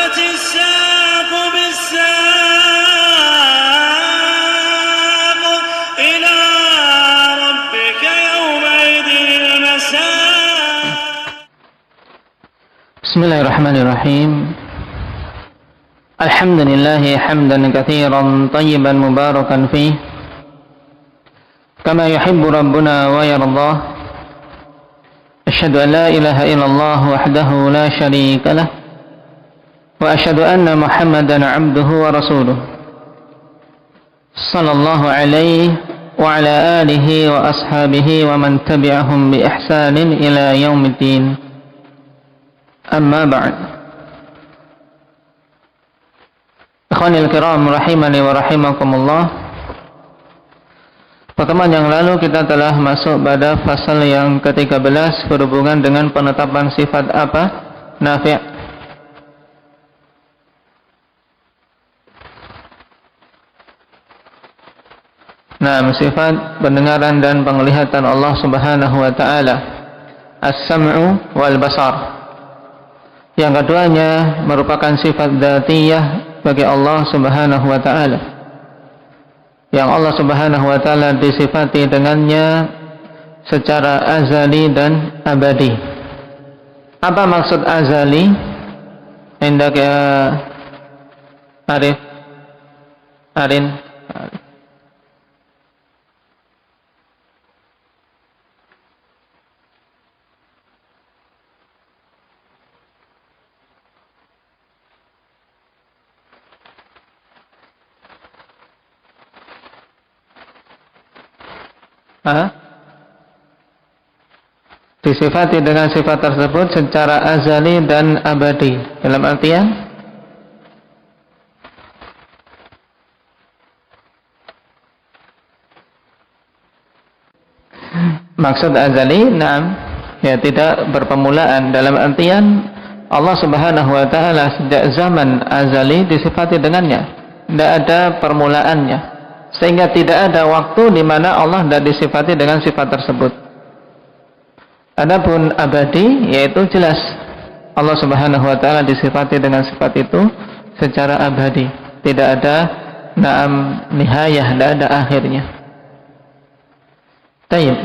والتفت الساق بالساق إلى ربك يومئذ المساق. بسم الله الرحمن الرحيم. الحمد لله حمدا كثيرا طيبا مباركا فيه كما يحب ربنا ويرضاه. أشهد أن لا إله إلا الله وحده لا شريك له وأشهد أن محمدا عبده ورسوله صلى الله عليه وعلى آله وأصحابه ومن تبعهم بإحسان إلى يوم الدين. أما بعد. Ikhwanil kiram rahimani wa rahimakumullah. Pertemuan yang lalu kita telah masuk pada fasal yang ke-13 berhubungan dengan penetapan sifat apa? Nafi'. Nah, sifat pendengaran dan penglihatan Allah Subhanahu wa taala. As-sam'u wal basar. Yang keduanya merupakan sifat dzatiyah bagi Allah Subhanahu wa taala, yang Allah Subhanahu wa taala disifati dengannya secara azali dan abadi. Apa maksud azali? Hendak ya Arin. Disifati dengan sifat tersebut secara azali dan abadi. Dalam artian maksud azali, ya tidak berpermulaan. Dalam artian Allah Subhanahu wa taala sejak zaman azali disifati dengannya, tidak ada permulaannya, sehingga tidak ada waktu di mana Allah tidak disifati dengan sifat tersebut. Adapun abadi, yaitu jelas Allah Subhanahu wa taala disifati dengan sifat itu secara abadi, tidak ada nihayah, tidak ada akhirnya. Baik.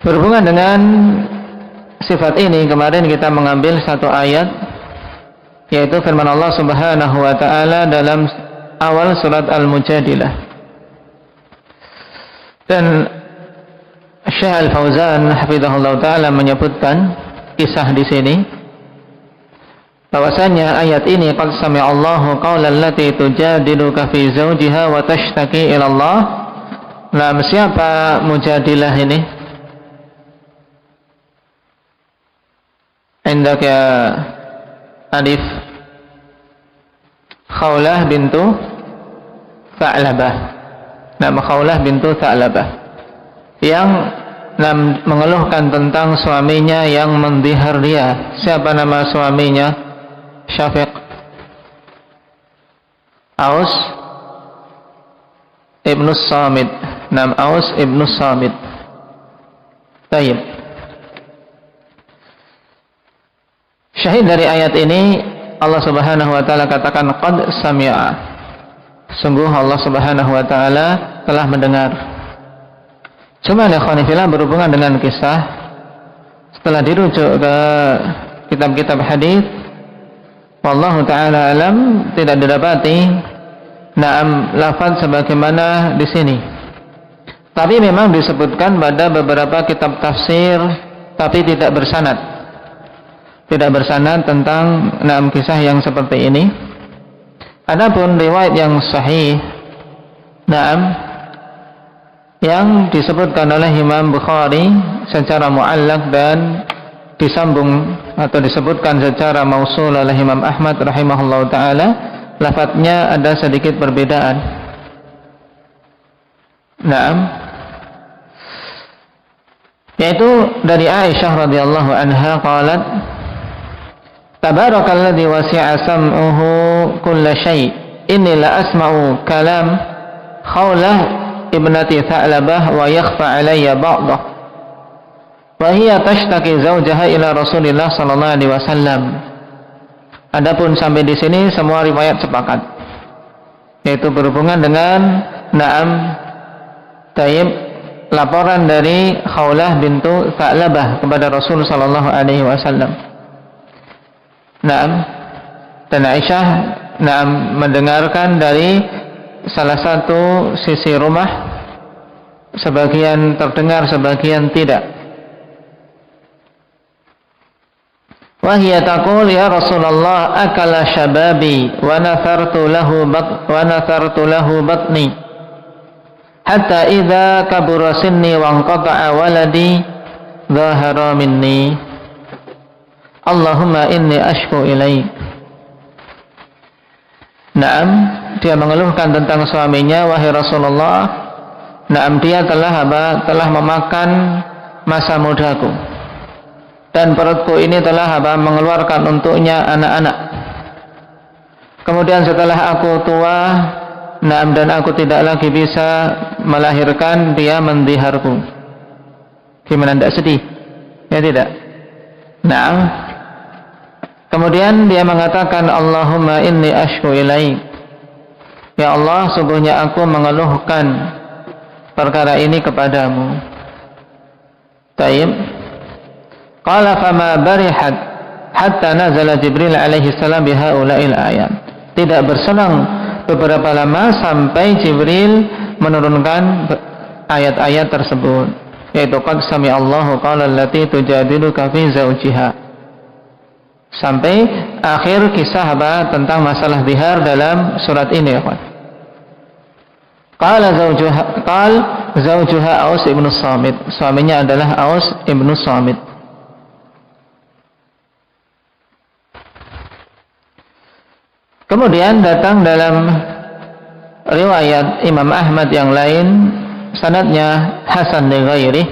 Berhubungan dengan sifat ini, kemarin kita mengambil satu ayat, yaitu firman Allah Subhanahu wa taala dalam awal surat Al-Mujadilah. Dan Syekh Al-Fauzan hafizahullah taala menyebutkan kisah di sini bahwasanya ayat ini qad sami'a Allahu qawlan allati tujadiluka fi zawjiha wa tashtaki ila Allah. Nah, siapa Mujadilah ini? Indak ya Alif Khawlah bintu Tha'labah. Nama Khawlah bintu Tha'labah yang mengeluhkan tentang suaminya yang mendihar dia. Siapa nama suaminya? Syafiq. Aus ibnu Samit. Nama Aus ibnu Samit. Baik. Syahid dari ayat ini, Allah Subhanahu wa taala katakan qad sami'a. Sungguh Allah Subhanahu wa taala telah mendengar. Cuma ya khonifillah, berhubungan dengan kisah, setelah dirujuk ke kitab-kitab hadis, wallahu taala alam, tidak didapati lafaz sebagaimana di sini. Tapi memang disebutkan pada beberapa kitab tafsir, tapi tidak bersanad. Tidak bersanad tentang kisah yang seperti ini. Adapun riwayat yang sahih, yang disebutkan oleh Imam Bukhari secara mu'allaq dan disambung atau disebutkan secara mausul oleh Imam Ahmad rahimahullah ta'ala, lafadznya ada sedikit perbedaan. Yaitu dari Aisyah radhiyallahu anha qalat, tabarakalladzi wasi'a sam'uhu kulla syai', inni la asma'u kalam Khawlah ibnati Tha'labah wa yakhfa alayya ba'dah wa hiya tashtaki zawjaha ila Rasulillah sallallahu alaihi wasallam. Adapun sampai di sini semua riwayat sepakat, yaitu berhubungan dengan laporan dari Khawlah bintu Tha'labah kepada Rasul sallallahu alaihi wasallam. Dan Aisyah mendengarkan dari salah satu sisi rumah, sebagian terdengar, sebagian tidak. Wahia taqul ya Rasulullah akala syababi wa nathartu lahu batni hatta idza kabura sinni wa anqata'a waladi dhahara minni Allahumma inni ashku ilaik. Dia mengeluhkan tentang suaminya, wahai Rasulullah, dia telah memakan masa mudaku, dan perutku ini telah mengeluarkan untuknya anak-anak. Kemudian setelah aku tua, dan aku tidak lagi bisa melahirkan, dia mendiharku. Gimana, tidak sedih? Ya tidak. Kemudian dia mengatakan, Allahumma inni ashku ilaik. Ya Allah, sungguhnya aku mengeluhkan perkara ini kepadamu. Taib. Qala fama barihat hatta nazala Jibril alaihi salam bihaula'il ayat. Tidak bersenang beberapa lama sampai Jibril menurunkan ayat-ayat tersebut, yaitu qad sami'allahu qala allati tujadiluka fi zawjiha, sampai akhir kisah tentang masalah zihar dalam surat ini, ya kawan. Qala zawjuha Aus ibnu Samit, suaminya adalah Aus ibnu Samit. Kemudian datang dalam riwayat Imam Ahmad yang lain, sanadnya hasan li ghairi.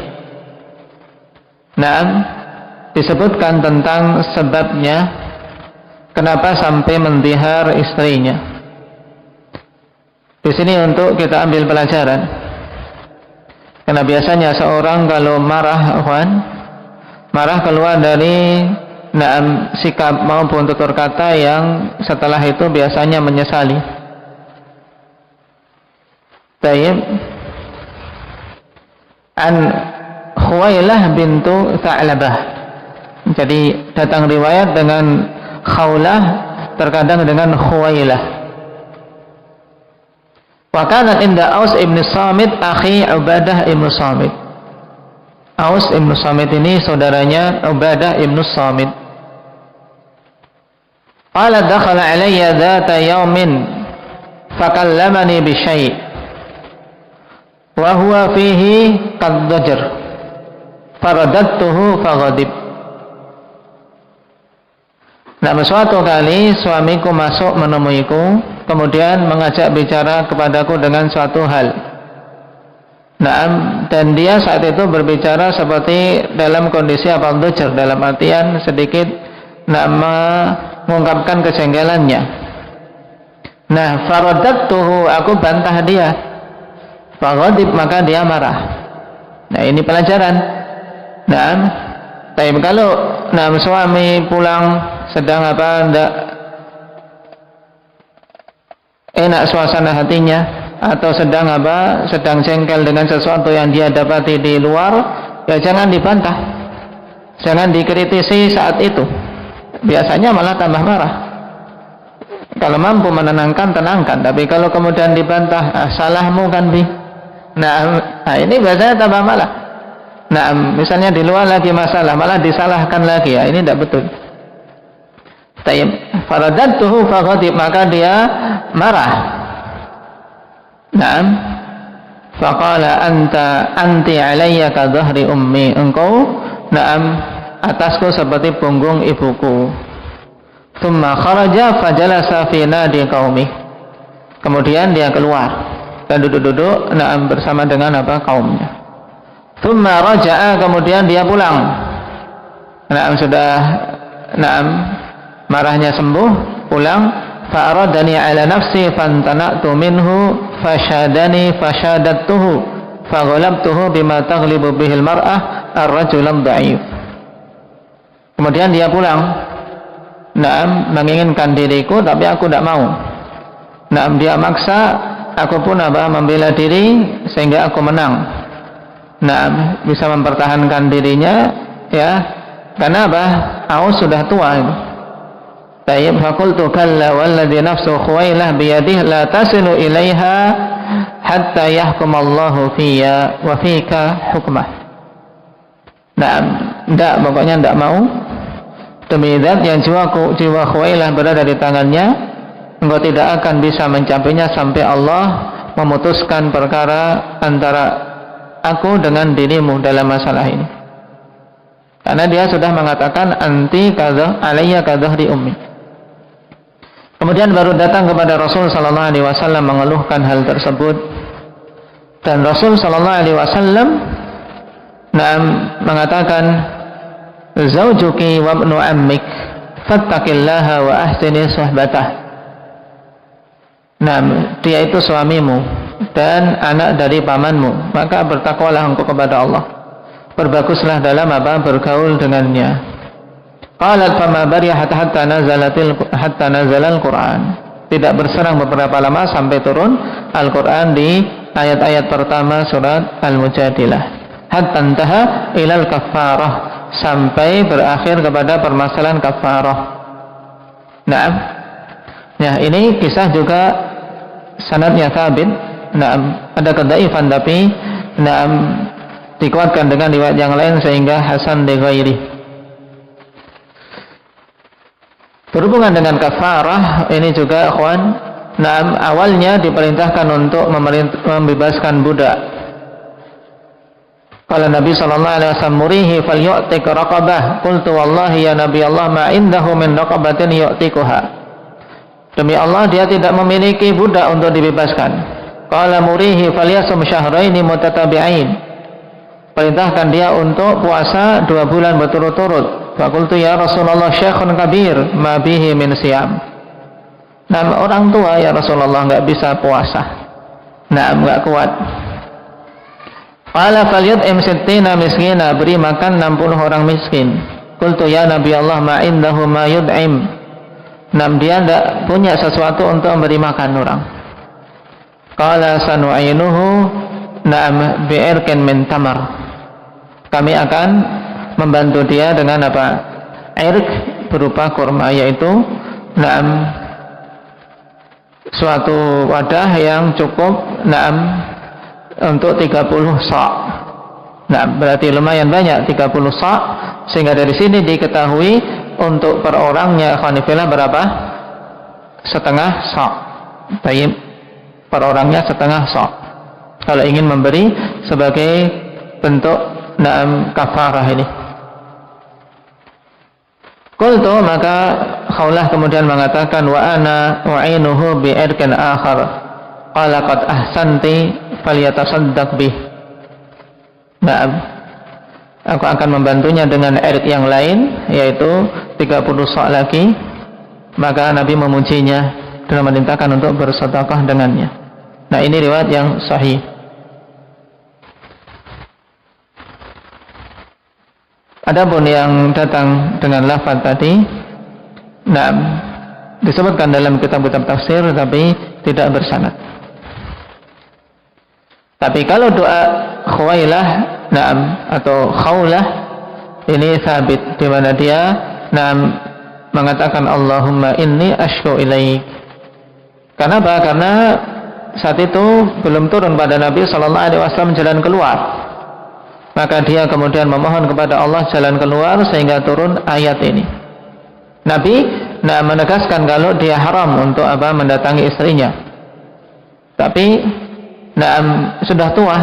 Disebutkan tentang sebabnya kenapa sampai mendihar istrinya. Di sini untuk kita ambil pelajaran, karena biasanya seorang kalau marah keluar dari sikap maupun tutur kata yang setelah itu biasanya menyesali. Tayyib. An Khuwailah bintu Tha'labah. Jadi datang riwayat dengan Khawlah, terkadang dengan Khuwailah. Wa kanat inda Aus ibn Samit akhi Ubadah ibn Samit. Aus ibn Samit ini saudaranya Ubadah ibn Samit. Qala dakhala alayya dhata yawmin fakallamani bi syai' wa huwa fihi qad dajar faradattuhu faghadib. Suatu kali suamiku masuk menemuiku, kemudian mengajak bicara kepadaku dengan suatu hal. Dan dia saat itu berbicara seperti dalam kondisi dajar, dalam artian sedikit mengungkapkan kejengkelannya. Faradattuhu, aku bantah dia. Faghadib, maka dia marah. Ini pelajaran. Tapi kalau suami pulang sedang tidak enak suasana hatinya, atau sedang jengkel dengan sesuatu yang dia dapati di luar, ya jangan dibantah, jangan dikritisi saat itu. Biasanya malah tambah marah. Kalau mampu menenangkan, tenangkan. Tapi kalau kemudian dibantah, salahmu kan bi. Ini biasanya tambah malah. Misalnya di luar lagi masalah, malah disalahkan lagi, ya ini tidak betul. Tayyib. Faradattuhu faghadib, maka dia marah. Faqala anti alayya ka dhahri ummi, engkau atasku seperti punggung ibuku. Thumma kharaja fajalasa fi nadi qaumi. Kemudian dia keluar dan duduk-duduk bersama dengan kaumnya. Thumma raja'a, kemudian dia pulang. Marahnya sembuh, pulang. Fa'aradani ala nafsi fantana'tu minhu fashadani fashadattuhu faghalabtuhu bima taghlibu bihil mar'ah ar-rajulan dha'if. Kemudian dia pulang. menginginkan diriku, tapi aku tidak mau. Dia maksa, aku pun membela diri sehingga aku menang. Bisa mempertahankan dirinya, ya. Karena Aus sudah tua. Tayyib, faqultu kalla walladhi nafsu Khuwailah biyadihi la tasilu ilaiha hatta yahkumallahu fiyya wa fika hukmah. Pokoknya tidak mau. Demi zat yang jiwa Khuwailah berada di tangannya, engkau tidak akan bisa mencapainya sampai Allah memutuskan perkara antara aku dengan dirimu dalam masalah ini. Karena dia sudah mengatakan anti kadhah alayya kadhahri ummi. Kemudian baru datang kepada Rasul sallallahu alaihi wasallam mengeluhkan hal tersebut, dan Rasul sallallahu alaihi wasallam mengatakan, zaujuki wa ibnu ammik fattaqillaha wa ahsini suhbatah. Dia itu suamimu dan anak dari pamanmu, maka bertakwalah engkau kepada Allah, berbaguslah dalam bergaul dengannya. Qalat fama barihat hatta nazalal Quran. Tidak berserang beberapa lama sampai turun Al-Quran di ayat-ayat pertama surat Al-Mujadilah. Hatta intaha ilal kafarah, sampai berakhir kepada permasalahan kafarah. Ini kisah juga sanadnya thabit. Ada kedhaifan tapi dikuatkan dengan riwayat yang lain sehingga hasan li ghairi. Berhubungan dengan kafarah ini juga ikhwan, awalnya diperintahkan untuk membebaskan budak. Qala Nabi sallallahu alaihi wasallam murihi falyu'tik raqabah. Qultu wallahi ya Nabi Allah ma indahu min raqabatin yu'tikuha. Demi Allah dia tidak memiliki budak untuk dibebaskan. Qala murihi falyasum syahraini mutatabi'ain. Perintahkan dia untuk puasa 2 bulan berturut-turut. Faqultu ya Rasulullah syekhun kabir ma bihi min siyam. Orang tua ya Rasulullah enggak bisa puasa. Enggak kuat. Qala falyut'im sittina miskina, beri makan 60 orang miskin. Qultu ya Nabi Allah ma indahu ma yud'im. Dia enggak punya sesuatu untuk memberi makan orang. Qala sanu'inuhu bi'irkin min tamar. Kami akan membantu dia dengan irq berupa kurma, yaitu suatu wadah yang cukup untuk 30 sa'. Berarti lumayan banyak 30 sa', sehingga dari sini diketahui untuk per orangnya khanifillah berapa? Setengah sa'. Baik, per orangnya setengah sa'. Kalau ingin memberi sebagai bentuk kafarah ini. Qultu, maka Khawlah kemudian mengatakan wa ana u'inuhu bi'irkin akhar. Qala qad ahsanti falyatasaddaq bih. Aku akan membantunya dengan irq yang lain, yaitu 30 sa' lagi. Maka Nabi memujinya dan memerintahkan untuk bersedekah dengannya. Ini riwayat yang sahih. Adapun yang datang dengan lafaz tadi, disebutkan dalam kitab-kitab tafsir tapi tidak bersanad. Tapi kalau doa Khuwailah, atau Khawlah ini sabit, di mana dia mengatakan Allahumma inni asyku ilaik. Karena apa? Karena saat itu belum turun pada Nabi sallallahu alaihi wasallam jalan keluar. Maka dia kemudian memohon kepada Allah jalan keluar sehingga turun ayat ini. Nabi menegaskan kalau dia haram untuk mendatangi istrinya. Tapi sudah tua,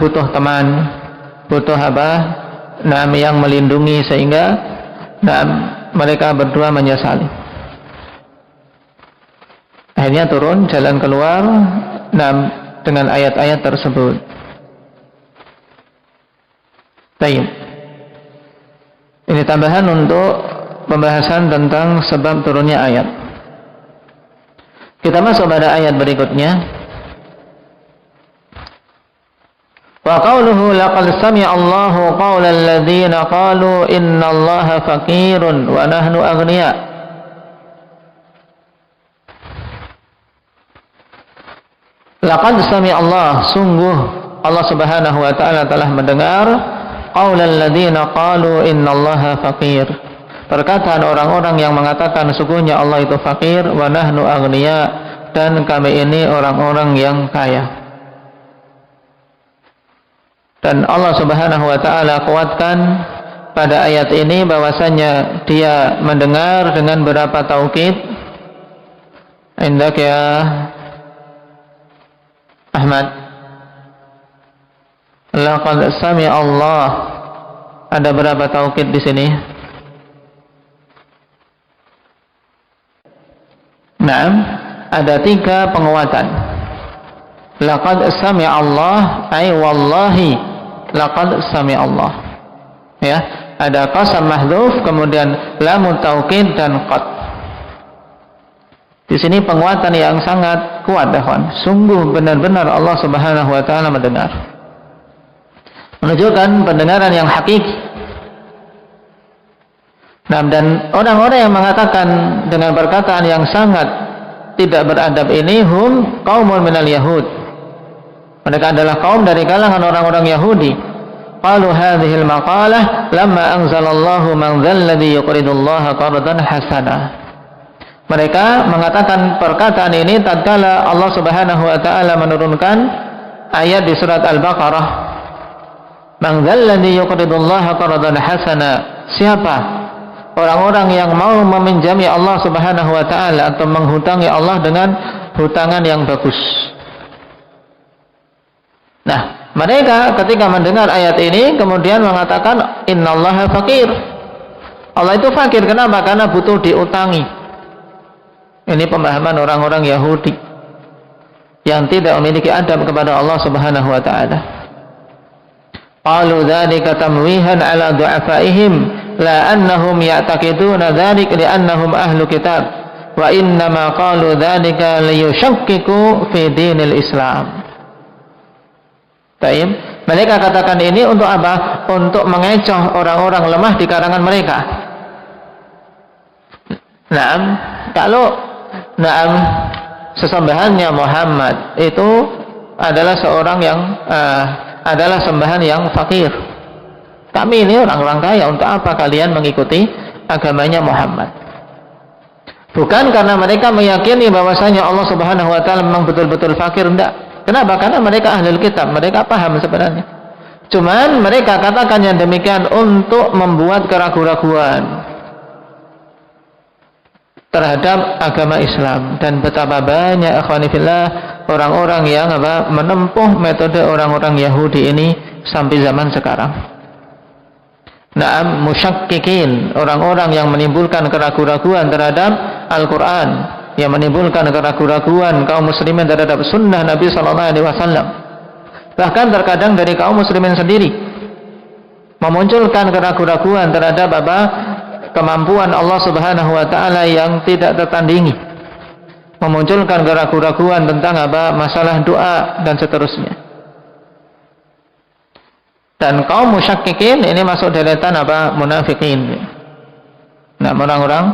butuh teman, butuh yang melindungi, sehingga mereka berdua menyesali. Akhirnya turun jalan keluar dengan ayat-ayat tersebut. Baik. Ini tambahan untuk pembahasan tentang sebab turunnya ayat. Kita masuk pada ayat berikutnya. Wa qawluhu laqad sami'a Allahu qawla alladhina qalu inna Allaha faqirun wa nahnu aghniya. Laqad sami'a Allah, sungguh Allah Subhanahu wa taala telah mendengar qawla alladhina qalu inna Allaha faqir, perkataan orang-orang yang mengatakan sesungguhnya Allah itu fakir, wa nahnu aghniya, dan kami ini orang-orang yang kaya. Dan Allah Subhanahu wa taala kuatkan pada ayat ini bahwasanya dia mendengar dengan berapa taukid. Indak ya Ahmad. Laqad sami'a Allah. Ada berapa taukid di sini? Naam, ada 3 penguatan. Laqad sami'a Allah, ay wallahi laqad sami'a Allah. Ya, ada qasam mahdhuf, kemudian lam taukid dan qad. Di sini penguatan yang sangat kuat, ikhwan. Sungguh benar-benar Allah Subhanahu wa taala mendengar. Menunjukkan pendengaran yang hakiki. Nah, dan orang-orang yang mengatakan dengan perkataan yang sangat tidak beradab ini hum qaumun minal yahud. Mereka adalah kaum dari kalangan orang-orang Yahudi. Qalu hadhil maqalah lamma anzalallahu man dzalladzi yuqridullaha qardan hasana. Mereka mengatakan perkataan ini tatkala Allah Subhanahu wa taala menurunkan ayat di surat Al-Baqarah. Man dzalladzi yuqridullaha qardan hasana. Siapa orang-orang yang mau meminjami Allah Subhanahu wa taala atau menghutangi Allah dengan hutangan yang bagus. Nah, mereka ketika mendengar ayat ini kemudian mengatakan innallaha fakir. Allah itu fakir, kenapa? Karena butuh diutangi. Ini pemahaman orang-orang Yahudi yang tidak memiliki adab kepada Allah Subhanahu wa taala. Qalu dzalika tamwihan ala du'afaihim la annahum ya'taqiduna dzalik li'annahum ahlu kitab wa innama qalu dzalika liyushakkiku fi dinil Islam. Baik, mereka katakan ini untuk apa? Untuk mengecoh orang-orang lemah di kalangan mereka. Kalau sesembahannya Muhammad itu adalah seorang yang adalah sembahan yang fakir. Kami ini orang-orang kaya, untuk apa kalian mengikuti agamanya Muhammad? Bukan karena mereka meyakini bahwasanya Allah Subhanahu wa taala memang betul-betul fakir, enggak. Kenapa? Karena mereka ahlul kitab, mereka paham sebenarnya. Cuman mereka katakan yang demikian untuk membuat keraguan-raguan terhadap agama Islam. Dan betapa banyak ikhwani fillah orang-orang yang menempuh metode orang-orang Yahudi ini sampai zaman sekarang. Naam musyakkikin, orang-orang yang menimbulkan keraguan-raguan terhadap Al-Quran, yang menimbulkan keraguan-raguan kaum muslimin terhadap sunnah Nabi sallallahu alaihi wasallam. Bahkan terkadang dari kaum muslimin sendiri memunculkan keraguan-raguan terhadap kemampuan Allah Subhanahu wa taala yang tidak tertandingi. Memunculkan keraguan-raguan tentang masalah doa dan seterusnya. Dan kaum musyakkikin ini masuk deretan munafikin. Nah, orang-orang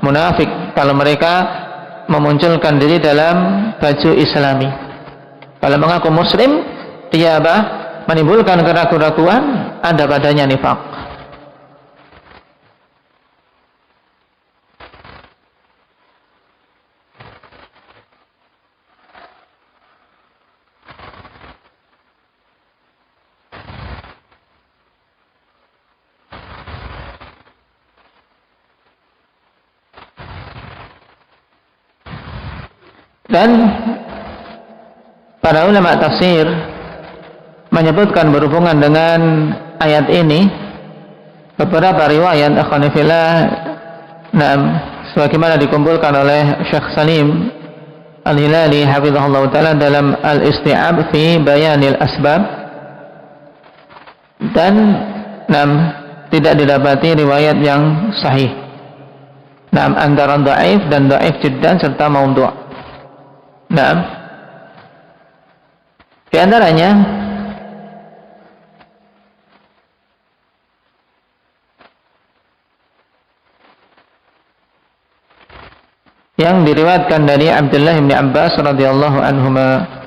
munafik kalau mereka memunculkan diri dalam baju Islami. Kalau mengaku muslim, dia menimbulkan keraguan-raguan, ada padanya nifaq. Dan para ulama tafsir menyebutkan berhubungan dengan ayat ini beberapa riwayat akhwani fillah, sebagaimana dikumpulkan oleh Syekh Salim Al-Hilali hafizahullah taala dalam Al-Isti'ab fi Bayanil Asbab, dan tidak didapati riwayat yang sahih. Antara dhaif dan dhaif jiddan serta maudhu'. Di antaranya yang diriwayatkan dari Abdullah bin Abbas radhiyallahu anhuma.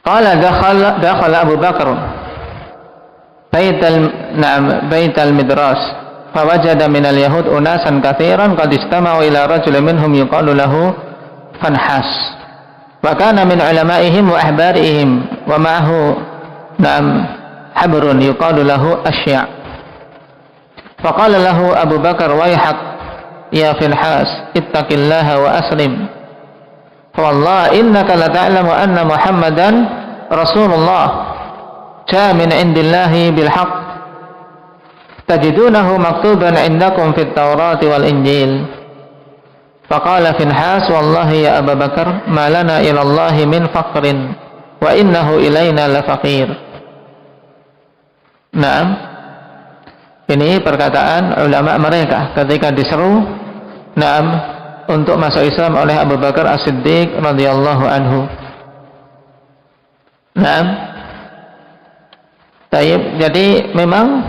Qala dakhala Abu Bakar bait al-midras fawajada min al-yahud unasan katsiran qad istama'u ila rajulin minhum yuqalu lahu Fanhas wa kana min ulama'ihim wa ahbarihim wa ma'ahu habrun yuqalu lahu Asya' faqala lahu Abu Bakar wayhak ya Fanhas ittaqillaha wa aslim فوالله إنك لتعلم أن محمدا رسول الله جاء من عند الله بالحق تجدونه مكتوبا عندكم في التوراة والإنجيل فقال فنحاس والله يا أبا بكر ما لنا إلى الله من فقر وإنه إلينا لفقير. Naam, ini perkataan ulama mereka ketika diseru untuk masuk Islam oleh Abu Bakar As-Siddiq radhiyallahu anhu. Jadi memang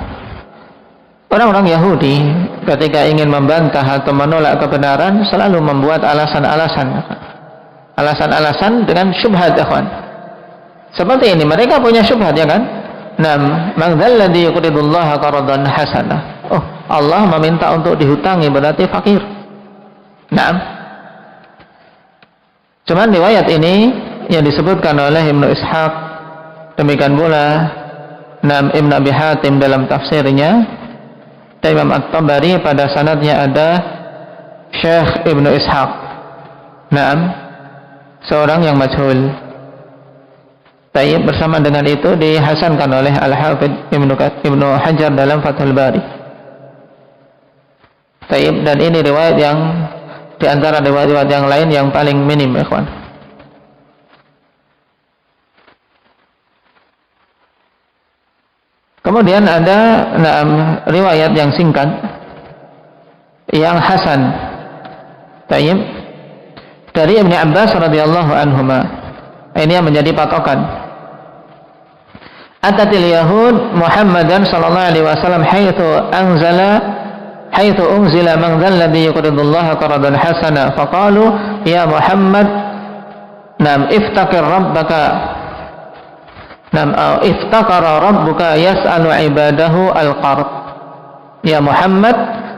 orang-orang Yahudi ketika ingin membantah atau menolak kebenaran selalu membuat alasan-alasan dengan syubhat, ikhwan. Seperti ini, mereka punya syubhat, ya kan? Man dzalladzi yuqridullaha qardan hasanah. Oh, Allah meminta untuk dihutangi berarti fakir. Cuman riwayat ini yang disebutkan oleh Ibnu Ishaq, demikian pula Ibnu Abi Hatim dalam tafsirnya, dan Imam At-Tabari pada sanadnya ada Syekh Ibnu Ishaq, seorang yang majhul. Bersama dengan itu dihasankan oleh Al-Hafidz Ibnu Hajar dalam Fathul Bari. Dan ini riwayat yang di antara riwayat-riwayat yang lain yang paling minim, ikhwan. Kemudian ada riwayat yang singkat yang hasan. Dari Ibnu Abbas radhiyallahu anhuma. Ini yang menjadi patokan. Atatil Yahud Muhammadan sallallahu alaihi wasallam حيث أنزل من ذا الذي يقرض الله قرضا حسنا فقالوا يا محمد افتقر ربك افتقر ربك يسأل عباده القرض يا محمد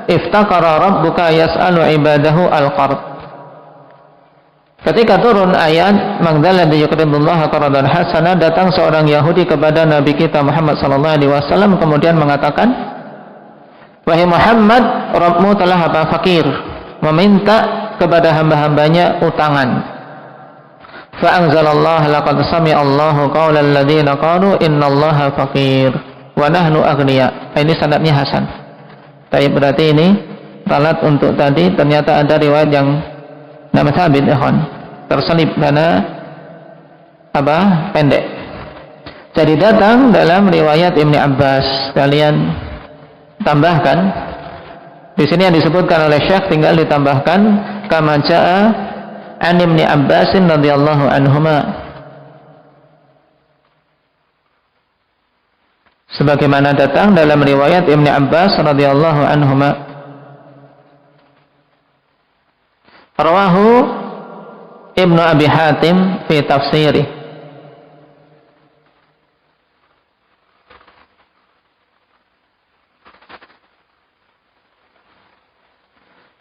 افتقر ربك يسأل عباده القرض. Ketika turun ayat man dzal ladzi yuqridullaha qardan hasana, datang seorang Yahudi kepada Nabi kita Muhammad sallallahu alaihi wasallam kemudian mengatakan, wahai Muhammad, Rabbmu telah fakir, meminta kepada hamba-hambanya utangan. Fa'anzalallah laqad sami'allahu qawlal ladzina qalu innallaha faqir wa nahnu aghniya. Ini sanadnya hasan. Tapi berarti ini ralat untuk tadi, ternyata ada riwayat yang sabit, terselip karena pendek. Jadi datang dalam riwayat Ibnu Abbas, kalian tambahkan di sini yang disebutkan oleh Syekh, tinggal ditambahkan kama jaa an Ibnu Abbas radhiyallahu anhuma, sebagaimana datang dalam riwayat Ibnu Abbas radhiyallahu anhuma. Rawahu Ibnu Abi Hatim fi tafsirih.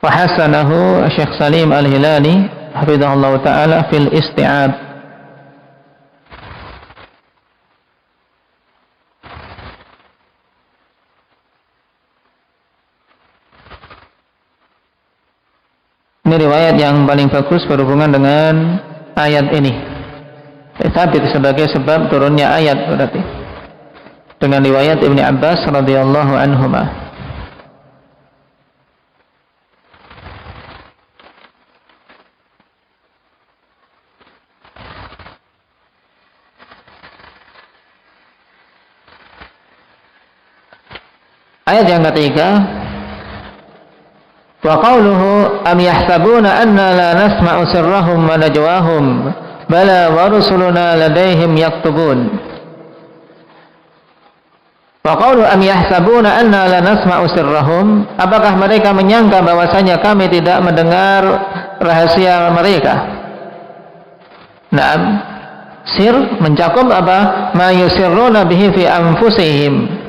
Wahasanahu Syekh Salim Al-Hilali hafizahullah ta'ala fil isti'ab. Ini riwayat yang paling bagus berhubungan dengan ayat ini. Sabit sebagai sebab turunnya ayat berarti. Dengan riwayat Ibnu Abbas radhiyallahu anhuma. Ayat yang ketiga, wa qawluhu am yahsabuna anna la nasma'u sirrahum wa najwahum bala wa rusuluna ladaihim yaktubun. Wa qawluhu am yahsabuna anna la nasma'u sirrahum, apakah mereka menyangka bahwasanya kami tidak mendengar rahasia mereka? Naam, sir mencakup apa? Ma yusirruna bihi fi anfusihim,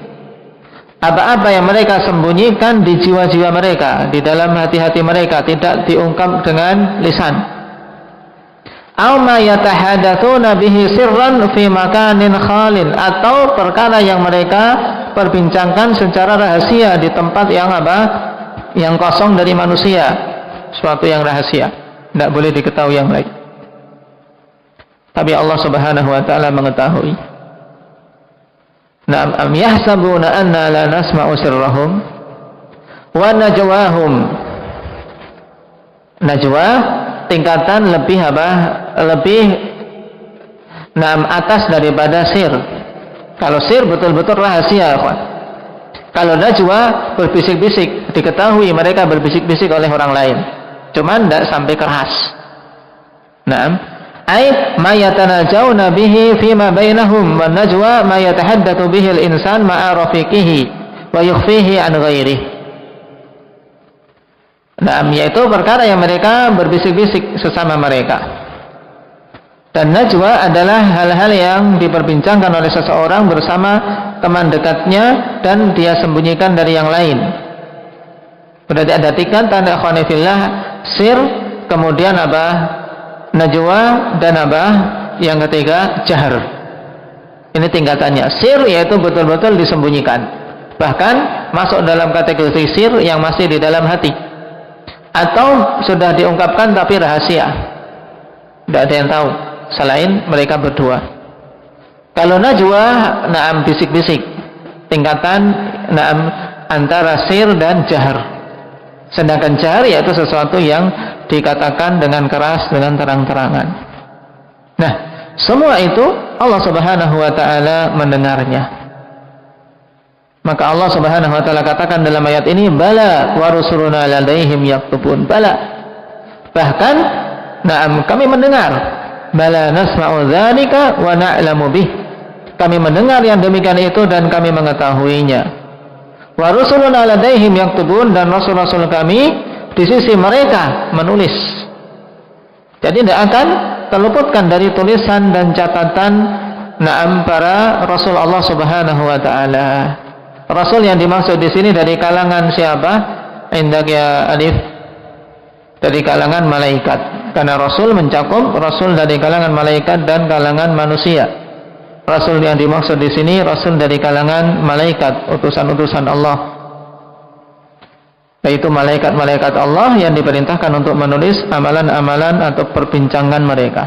apa-apa yang mereka sembunyikan di jiwa-jiwa mereka, di dalam hati-hati mereka, tidak diungkap dengan lisan. Aw ma yatahadatsuna bihi sirran fi makanin khalin, atau perkara yang mereka perbincangkan secara rahasia di tempat yang apa? Yang kosong dari manusia, suatu yang rahasia, tidak boleh diketahui yang lain. Tapi Allah Subhanahu wa taala mengetahui. Na'am am yahsabuna anna la nasma'u sirrahum wa najwahum. Najwa tingkatan lebih apa? Lebih atas daripada sir. Kalau sir betul-betul rahasia, kawan. Kalau najwa berbisik-bisik, diketahui mereka berbisik-bisik oleh orang lain, cuman tidak sampai keras. Naam, ay ma yatanajawna bihi fima bainahum, wan najwa ma yatahaddatsu bihi al-insan ma'a rafiqihi wa yukhfihi an ghairihi. Naam, yaitu perkara yang mereka berbisik-bisik sesama mereka. Dan najwa adalah hal-hal yang diperbincangkan oleh seseorang bersama teman dekatnya dan dia sembunyikan dari yang lain. Berarti ada tingkatan ikhwani fillah, sir, kemudian apa? Najwa, dan apa? Yang ketiga, jahar. Ini tingkatannya. Sir yaitu betul-betul disembunyikan, bahkan masuk dalam kategori sir yang masih di dalam hati, atau sudah diungkapkan tapi rahasia, tidak ada yang tahu selain mereka berdua. Kalau najwa, naam, bisik-bisik, tingkatan naam antara sir dan jahar. Sedangkan jahar yaitu sesuatu yang dikatakan dengan keras, dengan terang-terangan. Nah, semua itu Allah Subhanahu wa taala mendengarnya. Maka Allah Subhanahu wa taala katakan dalam ayat ini, bala wa rusuluna ladaihim yaktubun. Bala, bahkan na'am, kami mendengar. Bala nasma'u dzalika wa na'lamu bih. Kami mendengar yang demikian itu dan kami mengetahuinya. Wa rusuluna ladaihim yaktubun, dan rasul-rasul kami di sisi mereka menulis. Jadi tidak akan terluputkan dari tulisan dan catatan na'am para rasul Allah Subhanahu wa taala. Rasul yang dimaksud di sini dari kalangan siapa? Indak ya alif, dari kalangan malaikat. Karena rasul mencakup rasul dari kalangan malaikat dan kalangan manusia. Rasul yang dimaksud di sini rasul dari kalangan malaikat, utusan-utusan Allah, yaitu malaikat-malaikat Allah yang diperintahkan untuk menulis amalan-amalan atau perbincangan mereka.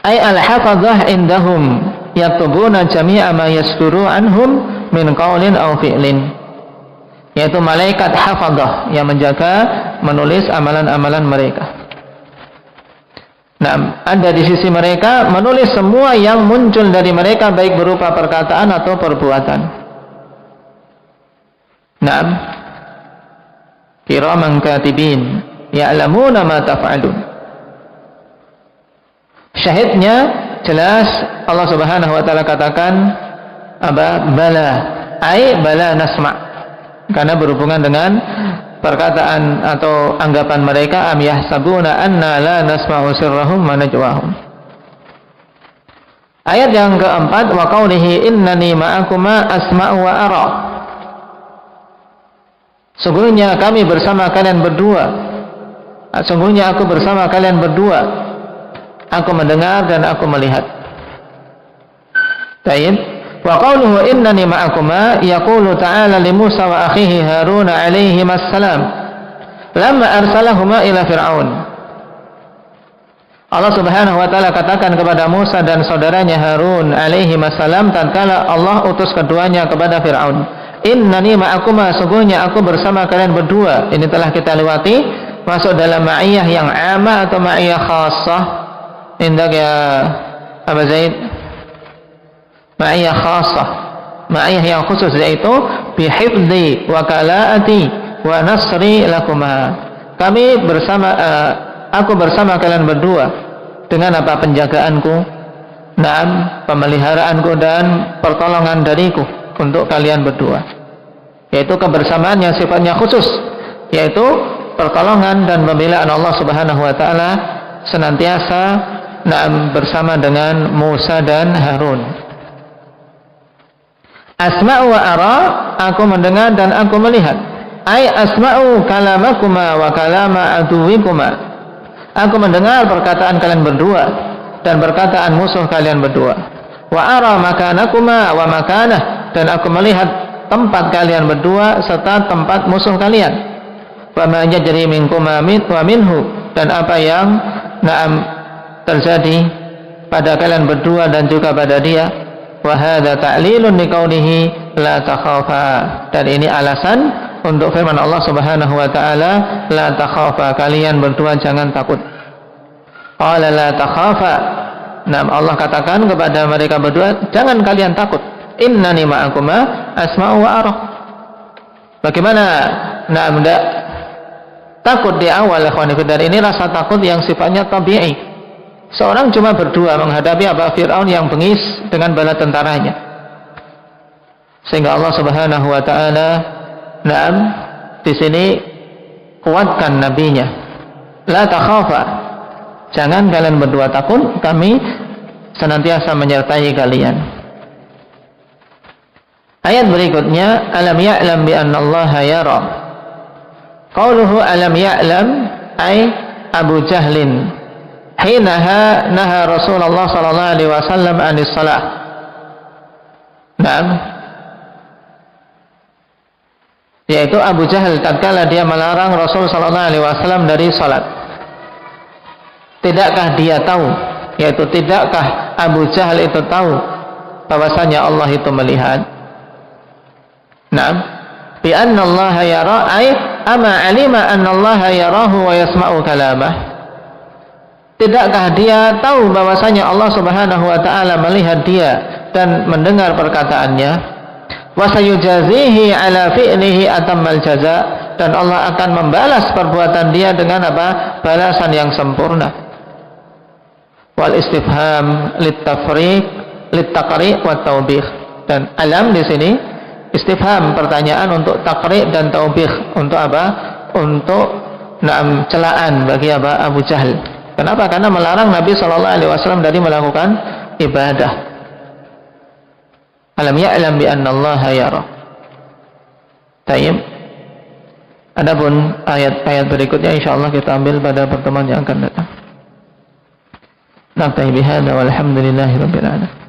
Ay al-hafadzah indahum yaktubuna jami'a ma yasduru anhum min qaulin aw fi'lin, yaitu malaikat hafadzah yang menjaga menulis amalan-amalan mereka. Nah, ada di sisi mereka menulis semua yang muncul dari mereka, baik berupa perkataan atau perbuatan. Nah, kiraman katibin ya'lamuna ma taf'alun. Syahidnya jelas Allah Subhanahu wa taala katakan apa? Bala, ai bala nasma', karena berhubungan dengan perkataan atau anggapan mereka, am yahsabuna anna la nasma'u sirrahum wa najwahum. Ayat yang keempat, wa qaulihi innani ma'akuma asma'u wa ara. Sungguhnya kami bersama kalian berdua. Sungguhnya aku bersama kalian berdua. Aku mendengar dan aku melihat. Baik. Wa qawluhu innani ma'akuma yaqulu ta'ala li Musa wa akhihi Harun alaihi assalam lamma arsalahuma ila Fir'aun. Allah Subhanahu wa taala katakan kepada Musa dan saudaranya Harun alaihi assalam tatkala Allah utus keduanya kepada Fir'aun, innani ma'akuma, sungguhnya aku bersama kalian berdua. Ini telah kita lewati, masuk dalam ma'iyah yang amah atau ma'iyah khassah. Indak ya Aba Zaid, ma'iyah khasah, ma'iyah yang khusus, yaitu bihifdzi wa kalaati wa nasri lakuma. Kami bersama aku bersama kalian berdua dengan apa penjagaanku, pemeliharaanku dan pertolongan dariku untuk kalian berdua. Yaitu kebersamaan yang sifatnya khusus, yaitu pertolongan dan pembelaan Allah Subhanahu wa taala senantiasa bersama dengan Musa dan Harun. Asma'u wa ara, aku mendengar dan aku melihat. Ai asma'u kalamakuma wa kalama aduwikuma. Aku mendengar perkataan kalian berdua dan perkataan musuh kalian berdua. Wa ara makanakuma wa makanah, dan aku melihat tempat kalian berdua serta tempat musuh kalian. Wa ma yajri minkuma wa minhu, dan apa yang terjadi pada kalian berdua dan juga pada dia. Wa hadza ta'lilun liqaulihi la takhafa, dan ini alasan untuk firman Allah Subhanahu wa taala, la takhafa, kalian berdua jangan takut. Qala la takhafa, Allah katakan kepada mereka berdua, jangan kalian takut. Innani ma'akuma asma'u wa ara. Bagaimana takut di awal, dan ini rasa takut yang sifatnya tabi'i. Seorang cuma berdua menghadapi Fir'aun yang bengis dengan bala tentaranya. Sehingga Allah Subhanahu wa taala di sini kuatkan nabinya. La takhafa, jangan kalian berdua takut, kami senantiasa menyertai kalian. Ayat berikutnya, alam ya'lam bi anna Allah yara. Qauluhu alam ya'lam ay Abu Jahlin hinaha naha Rasulullah sallallahu alaihi wasallam anis salah. Yaitu Abu Jahal tatkala dia melarang Rasul sallallahu alaihi wasallam dari salat. Tidakkah dia tahu, yaitu tidakkah Abu Jahal itu tahu bahwasanya Allah itu melihat? Bi anna Allah yara, ay ama alima anna Allah yarahu wa yasma'u kalamah. Tidakkah dia tahu bahwasanya Allah Subhanahu wa taala melihat dia dan mendengar perkataannya? Wa sayujazihi ala fi'lihi atammal jaza, dan Allah akan membalas perbuatan dia dengan apa? Balasan yang sempurna. Wal istifham litafriq litaqri' wa taubih, dan alam di sini istifham, pertanyaan untuk taqri' dan taubih, untuk apa? Untuk celaan bagi Abu Jahal. Kenapa? Karena melarang Nabi sallallahu alaihi wasallam dari melakukan ibadah. Alam ya'lam bi anna Allah yara. Tayyib. Adapun ayat-ayat berikutnya insyaallah kita ambil pada pertemuan yang akan datang. Naktahi bihadza walhamdulillahi rabbil alamin.